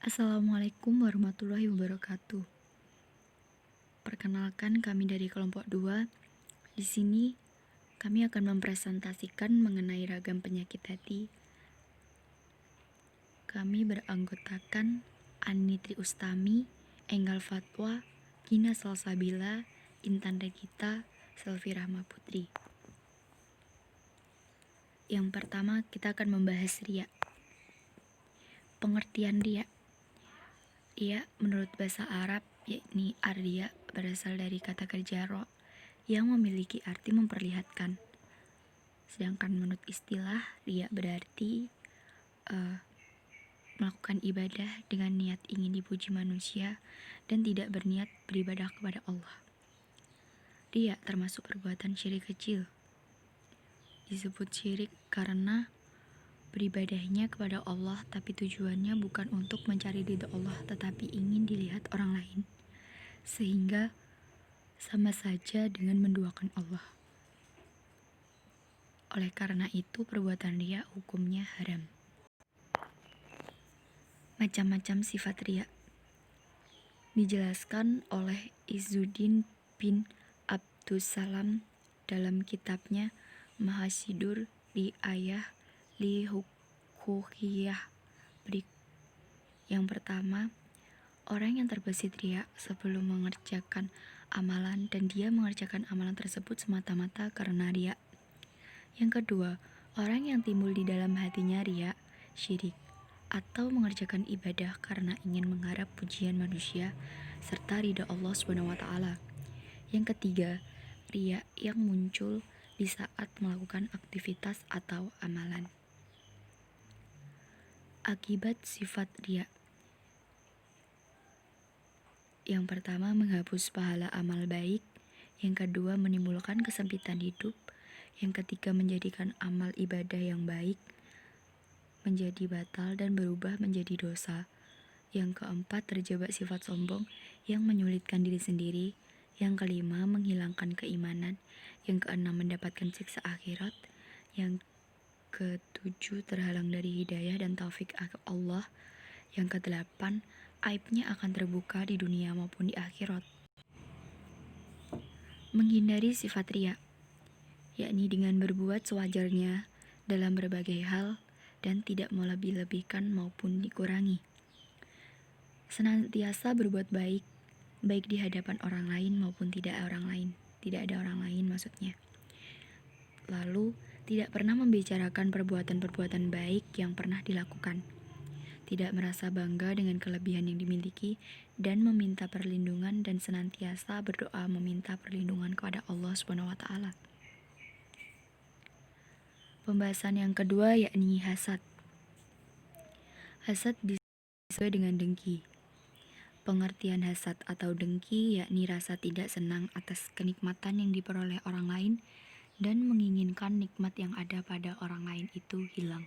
Assalamualaikum warahmatullahi wabarakatuh. Perkenalkan, kami dari kelompok 2. Di sini kami akan mempresentasikan mengenai ragam penyakit hati. Kami beranggotakan Ani Triustami, Enggal Fatwa, Gina Salsabila, Intan Regita, Selvi Rahma Putri. Yang pertama, kita akan membahas riya. Pengertian riya. Riya menurut bahasa Arab yakni ar-riya berasal dari kata kerja ro yang memiliki arti memperlihatkan. Sedangkan menurut istilah, riya berarti melakukan ibadah dengan niat ingin dipuji manusia dan tidak berniat beribadah kepada Allah. Riya termasuk perbuatan syirik kecil. Disebut syirik karena beribadahnya kepada Allah tapi tujuannya bukan untuk mencari ridha Allah tetapi ingin dilihat orang lain, sehingga sama saja dengan menduakan Allah. Oleh karena itu perbuatan riya hukumnya haram. Macam-macam sifat riya dijelaskan oleh Izzuddin bin Abdussalam dalam kitabnya Mahasidur li Ayah li Hukuhiyah. Yang pertama, orang yang terbesit riya sebelum mengerjakan amalan dan dia mengerjakan amalan tersebut semata-mata karena riya. Yang kedua, orang yang timbul di dalam hatinya riya, syirik, atau mengerjakan ibadah karena ingin mengharap pujian manusia serta ridha Allah SWT. Yang ketiga, riya yang muncul di saat melakukan aktivitas atau amalan. Akibat sifat riya. Yang pertama, menghapus pahala amal baik. Yang kedua, menimbulkan kesempitan hidup. Yang ketiga, menjadikan amal ibadah yang baik menjadi batal dan berubah menjadi dosa. Yang keempat, terjebak sifat sombong yang menyulitkan diri sendiri. Yang kelima, menghilangkan keimanan. Yang keenam, mendapatkan siksa akhirat. Yang ketujuh, terhalang dari hidayah dan taufik Allah. Yang kedelapan, aibnya akan terbuka di dunia maupun di akhirat. Menghindari sifat riya, yakni dengan berbuat sewajarnya dalam berbagai hal dan tidak melebih-lebihkan maupun dikurangi. Senantiasa berbuat baik, baik di hadapan orang lain maupun tidak ada orang lain maksudnya. Lalu, tidak pernah membicarakan perbuatan-perbuatan baik yang pernah dilakukan. Tidak merasa bangga dengan kelebihan yang dimiliki dan meminta perlindungan dan senantiasa berdoa meminta perlindungan kepada Allah SWT. Pembahasan yang kedua yakni hasad. Hasad disebut dengan dengki. Pengertian hasad atau dengki yakni rasa tidak senang atas kenikmatan yang diperoleh orang lain dan menginginkan nikmat yang ada pada orang lain itu hilang.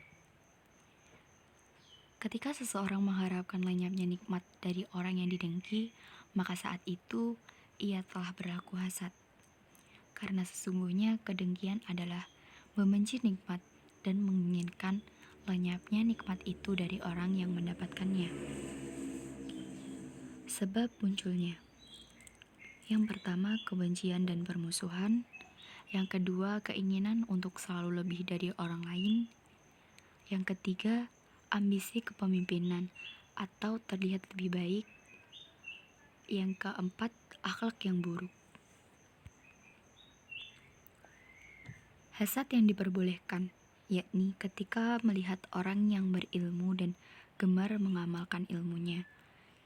Ketika seseorang mengharapkan lenyapnya nikmat dari orang yang didengki, maka saat itu ia telah berlaku hasad. Karena sesungguhnya kedengkian adalah membenci nikmat dan menginginkan lenyapnya nikmat itu dari orang yang mendapatkannya. Sebab munculnya. Yang pertama, kebencian dan permusuhan. Yang kedua, keinginan untuk selalu lebih dari orang lain. Yang ketiga, ambisi kepemimpinan atau terlihat lebih baik. Yang keempat, akhlak yang buruk. Hasad yang diperbolehkan, yakni ketika melihat orang yang berilmu dan gemar mengamalkan ilmunya,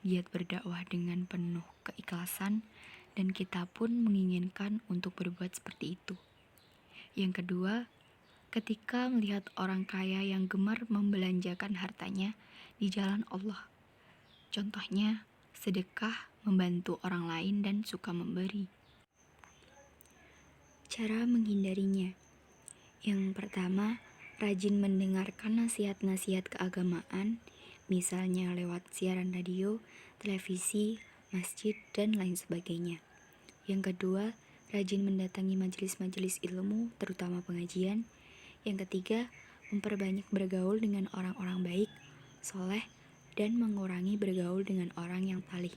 giat berdakwah dengan penuh keikhlasan, dan kita pun menginginkan untuk berbuat seperti itu. Yang kedua, ketika melihat orang kaya yang gemar membelanjakan hartanya di jalan Allah. Contohnya, sedekah, membantu orang lain, dan suka memberi. Cara menghindarinya. Yang pertama, rajin mendengarkan nasihat-nasihat keagamaan, misalnya lewat siaran radio, televisi, masjid, dan lain sebagainya. Yang kedua, rajin mendatangi majelis-majelis ilmu, terutama pengajian. Yang ketiga, memperbanyak bergaul dengan orang-orang baik, soleh, dan mengurangi bergaul dengan orang yang talih.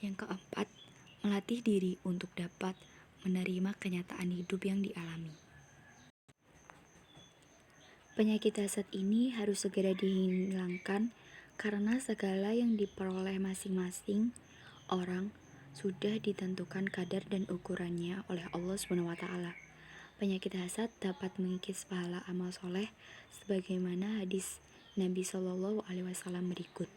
Yang keempat, melatih diri untuk dapat menerima kenyataan hidup yang dialami. Penyakit hasad ini harus segera dihilangkan karena segala yang diperoleh masing-masing orang sudah ditentukan kadar dan ukurannya oleh Allah SWT. Penyakit hasad dapat mengikis pahala amal soleh sebagaimana hadis Nabi SAW berikut.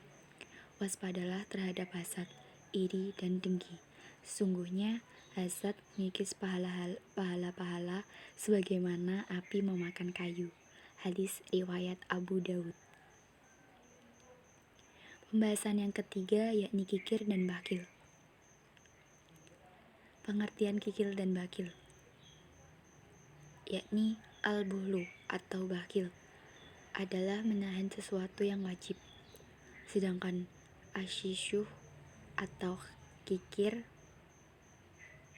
Waspadalah terhadap hasad, iri, dan dengki. Sesungguhnya hasad mengikis pahala-pahala sebagaimana api memakan kayu. Hadis riwayat Abu Daud. Pembahasan yang ketiga yakni kikir dan bakil. Pengertian kikir dan bakil yakni al-buhlu atau bakil adalah menahan sesuatu yang wajib, sedangkan asyishuh atau kikir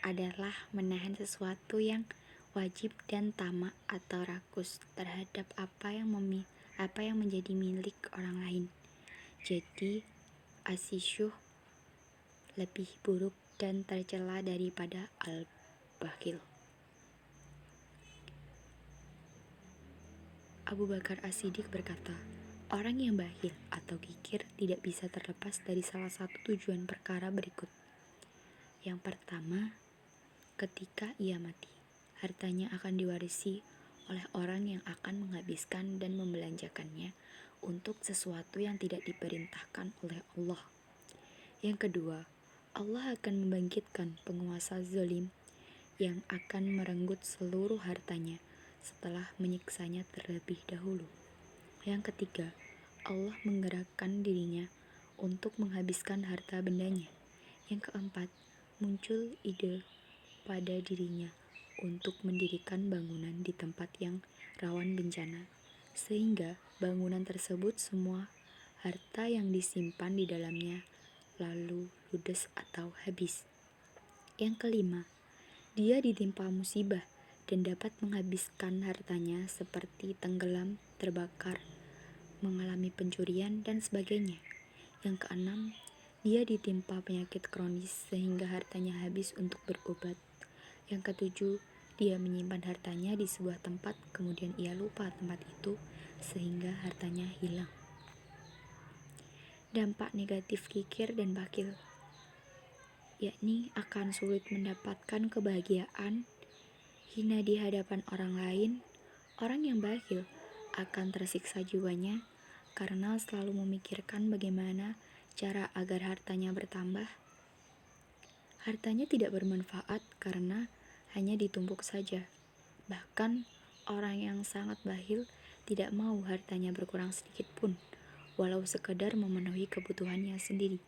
adalah menahan sesuatu yang wajib dan tamak atau rakus terhadap apa yang menjadi milik orang lain. Jadi asyishuh lebih buruk dan tercela daripada al-bakhil. Abu Bakar As-Siddiq berkata, orang yang bakhil atau kikir tidak bisa terlepas dari salah satu tujuan perkara berikut. Yang pertama, ketika ia mati, hartanya akan diwarisi oleh orang yang akan menghabiskan dan membelanjakannya untuk sesuatu yang tidak diperintahkan oleh Allah. Yang kedua, Allah akan membangkitkan penguasa zalim yang akan merenggut seluruh hartanya setelah menyiksanya terlebih dahulu. Yang ketiga, Allah menggerakkan dirinya untuk menghabiskan harta bendanya. Yang keempat, muncul ide pada dirinya untuk mendirikan bangunan di tempat yang rawan bencana, sehingga bangunan tersebut semua harta yang disimpan di dalamnya lalu ludes atau habis. Yang kelima, dia ditimpa musibah dan dapat menghabiskan hartanya seperti tenggelam, terbakar, mengalami pencurian, dan sebagainya. Yang keenam, dia ditimpa penyakit kronis sehingga hartanya habis untuk berobat. Yang ketujuh, dia menyimpan hartanya di sebuah tempat, kemudian ia lupa tempat itu sehingga hartanya hilang. Dampak negatif kikir dan bakil yakni akan sulit mendapatkan kebahagiaan, hina di hadapan orang lain. Orang yang bakhil akan tersiksa jiwanya karena selalu memikirkan bagaimana cara agar hartanya bertambah. Hartanya tidak bermanfaat karena hanya ditumpuk saja. Bahkan orang yang sangat bakhil tidak mau hartanya berkurang sedikit pun, walau sekedar memenuhi kebutuhannya sendiri.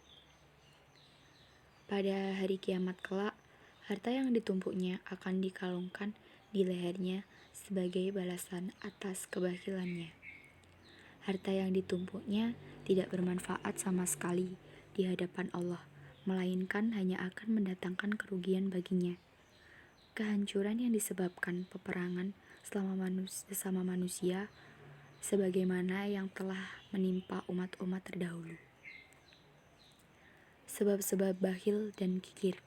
Pada hari kiamat kelak, harta yang ditumpuknya akan dikalungkan di lehernya sebagai balasan atas kebakhilannya. Harta yang ditumpuknya tidak bermanfaat sama sekali di hadapan Allah, melainkan hanya akan mendatangkan kerugian baginya. Kehancuran yang disebabkan peperangan sesama manusia sebagaimana yang telah menimpa umat-umat terdahulu. Sebab-sebab bakhil dan kikir.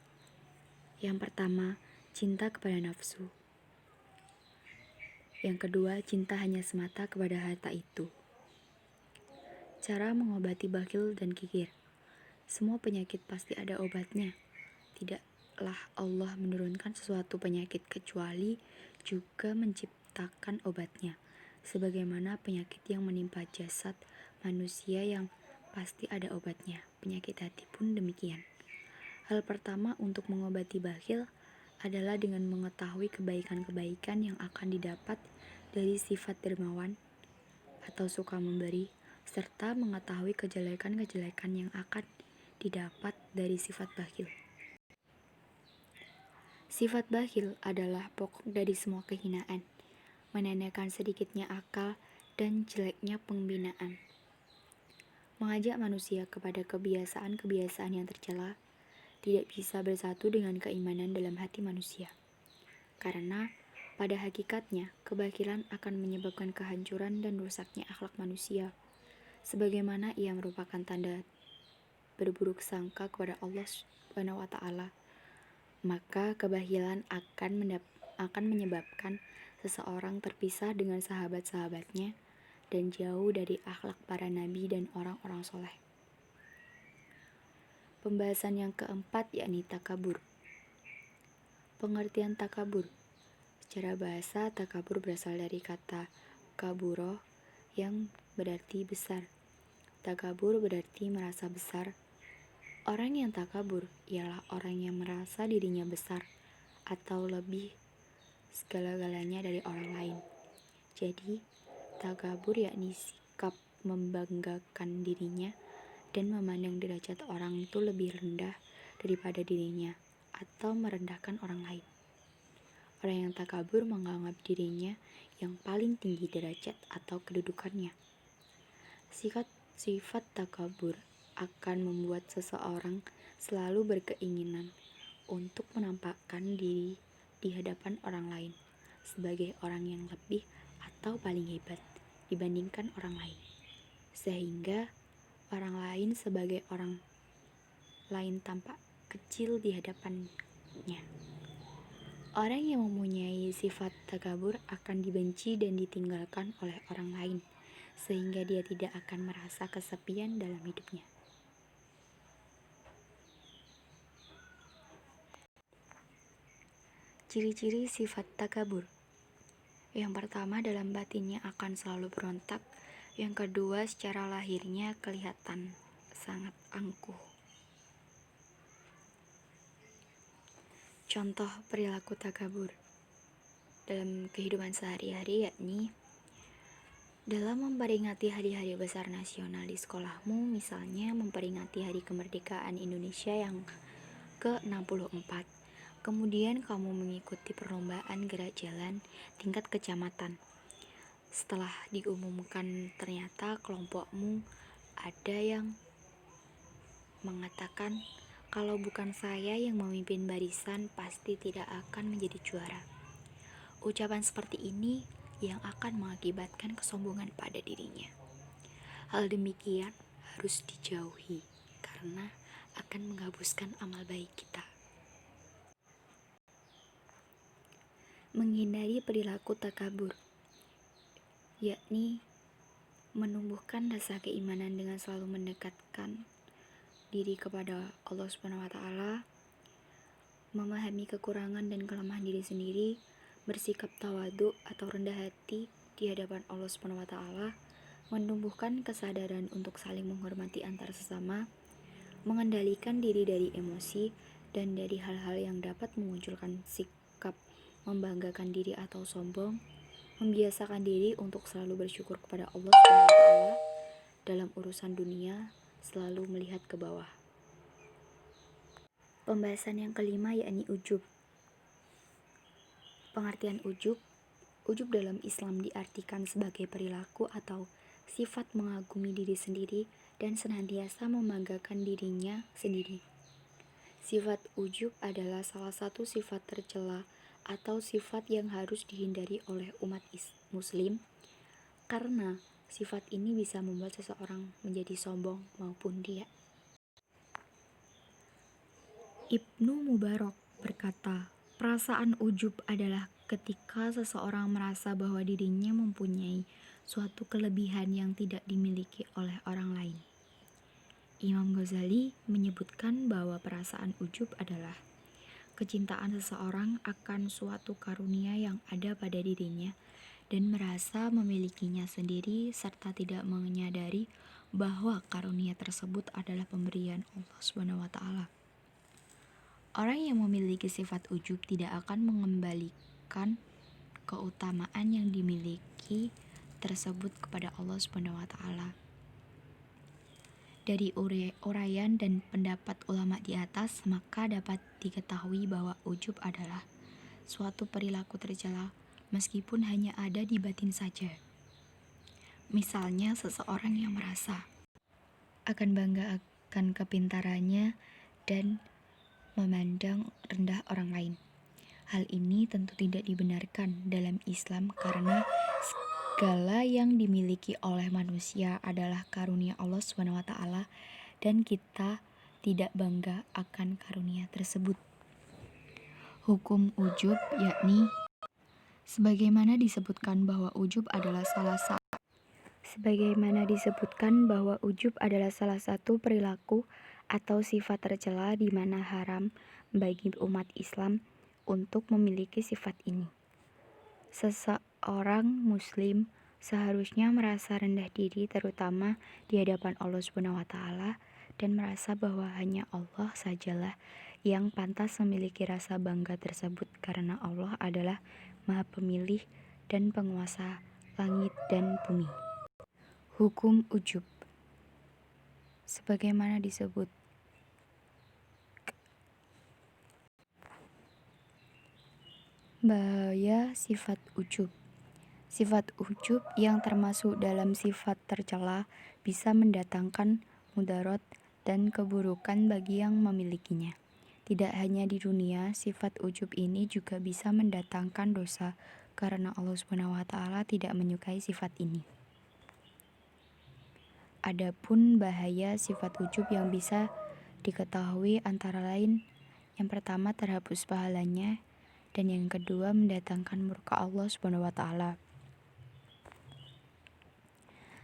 Yang pertama, cinta kepada nafsu. Yang kedua, cinta hanya semata kepada harta itu. Cara mengobati bakhil dan kikir. Semua penyakit pasti ada obatnya. Tidaklah Allah menurunkan sesuatu penyakit kecuali juga menciptakan obatnya. Sebagaimana penyakit yang menimpa jasad manusia yang pasti ada obatnya. Penyakit hati pun demikian. Hal pertama untuk mengobati bakhil adalah dengan mengetahui kebaikan-kebaikan yang akan didapat dari sifat dermawan atau suka memberi, serta mengetahui kejelekan-kejelekan yang akan didapat dari sifat bakhil. Sifat bakhil adalah pokok dari semua kehinaan, menandakan sedikitnya akal dan jeleknya pembinaan. Mengajak manusia kepada kebiasaan-kebiasaan yang tercela tidak bisa bersatu dengan keimanan dalam hati manusia. Karena pada hakikatnya kebakhilan akan menyebabkan kehancuran dan rusaknya akhlak manusia. sebagaimana ia merupakan tanda berburuk sangka kepada Allah Subhanahu wa taala. Maka kebahilan akan menyebabkan seseorang terpisah dengan sahabat-sahabatnya dan jauh dari akhlak para nabi dan orang-orang soleh. Pembahasan yang keempat yakni takabur. Pengertian takabur. Secara bahasa, takabur berasal dari kata kaburo yang berarti besar. Takabur berarti merasa besar. Orang yang takabur ialah orang yang merasa dirinya besar atau lebih segala-galanya dari orang lain. Jadi, takabur yakni sikap membanggakan dirinya dan memandang derajat orang itu lebih rendah daripada dirinya atau merendahkan orang lain. Orang yang takabur menganggap dirinya yang paling tinggi derajat atau kedudukannya. Sifat takabur akan membuat seseorang selalu berkeinginan untuk menampakkan diri di hadapan orang lain sebagai orang yang lebih atau paling hebat dibandingkan orang lain, sehingga orang lain sebagai orang lain tampak kecil di hadapannya. Orang yang mempunyai sifat takabur akan dibenci dan ditinggalkan oleh orang lain, sehingga dia tidak akan merasa kesepian dalam hidupnya. Ciri-ciri sifat takabur. Yang pertama, dalam batinnya akan selalu berontak. Yang kedua, secara lahirnya kelihatan sangat angkuh. Contoh perilaku takabur dalam kehidupan sehari-hari yakni dalam memperingati hari-hari besar nasional di sekolahmu, misalnya memperingati Hari Kemerdekaan Indonesia yang ke-64. Kemudian kamu mengikuti perlombaan gerak jalan tingkat kecamatan. Setelah diumumkan, ternyata kelompokmu ada yang mengatakan, kalau bukan saya yang memimpin barisan, pasti tidak akan menjadi juara. Ucapan seperti ini yang akan mengakibatkan kesombongan pada dirinya. Hal demikian harus dijauhi karena akan menghapuskan amal baik kita. Menghindari perilaku takabur, yakni menumbuhkan rasa keimanan dengan selalu mendekatkan diri kepada Allah Subhanahu wa taala, memahami kekurangan dan kelemahan diri sendiri, bersikap tawadhu atau rendah hati di hadapan Allah Subhanahu wa taala, menumbuhkan kesadaran untuk saling menghormati antar sesama, mengendalikan diri dari emosi dan dari hal-hal yang dapat memunculkan sikap membanggakan diri atau sombong, membiasakan diri untuk selalu bersyukur kepada Allah Subhanahu wa taala dalam urusan dunia, selalu melihat ke bawah. Pembahasan yang kelima yakni ujub. Pengertian ujub. Ujub dalam Islam diartikan sebagai perilaku atau sifat mengagumi diri sendiri dan senantiasa membanggakan dirinya sendiri. Sifat ujub adalah salah satu sifat tercela atau sifat yang harus dihindari oleh umat muslim karena sifat ini bisa membuat seseorang menjadi sombong maupun riya. Ibnu Mubarak berkata, perasaan ujub adalah ketika seseorang merasa bahwa dirinya mempunyai suatu kelebihan yang tidak dimiliki oleh orang lain. Imam Ghazali menyebutkan bahwa perasaan ujub adalah kecintaan seseorang akan suatu karunia yang ada pada dirinya dan merasa memilikinya sendiri serta tidak menyadari bahwa karunia tersebut adalah pemberian Allah Subhanahu wa taala. Orang yang memiliki sifat ujub tidak akan mengembalikan keutamaan yang dimiliki tersebut kepada Allah Subhanahu wa taala. Dari uraian dan pendapat ulama di atas, maka dapat diketahui bahwa ujub adalah suatu perilaku tercela meskipun hanya ada di batin saja. Misalnya seseorang yang merasa akan bangga akan kepintarannya dan memandang rendah orang lain. Hal ini tentu tidak dibenarkan dalam Islam karena Segala yang dimiliki oleh manusia adalah karunia Allah SWT dan kita tidak bangga akan karunia tersebut. Hukum ujub yakni sebagaimana disebutkan bahwa ujub adalah salah satu perilaku atau sifat tercela di mana haram bagi umat Islam untuk memiliki sifat ini. Seseorang muslim seharusnya merasa rendah diri terutama di hadapan Allah SWT dan merasa bahwa hanya Allah sajalah yang pantas memiliki rasa bangga tersebut karena Allah adalah Maha Pemilih dan Penguasa langit dan bumi. Hukum ujub sebagaimana disebut bahaya sifat ujub. Sifat ujub yang termasuk dalam sifat tercela bisa mendatangkan mudarat dan keburukan bagi yang memilikinya. Tidak hanya di dunia, sifat ujub ini juga bisa mendatangkan dosa karena Allah SWT tidak menyukai sifat ini. Adapun bahaya sifat ujub yang bisa diketahui antara lain, yang pertama terhapus pahalanya, dan yang kedua mendatangkan murka Allah SWT.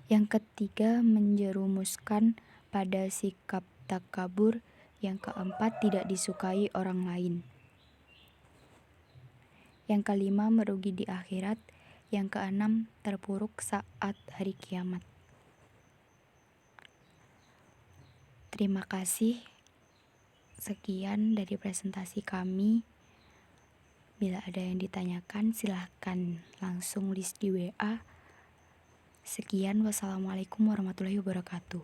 Yang ketiga menjerumuskan pada sikap takabur. Yang keempat tidak disukai orang lain. Yang kelima merugi di akhirat. Yang keenam terpuruk saat hari kiamat. Terima kasih. Sekian dari presentasi kami. Bila ada yang ditanyakan silahkan langsung list di WA. Sekian, wassalamualaikum warahmatullahi wabarakatuh.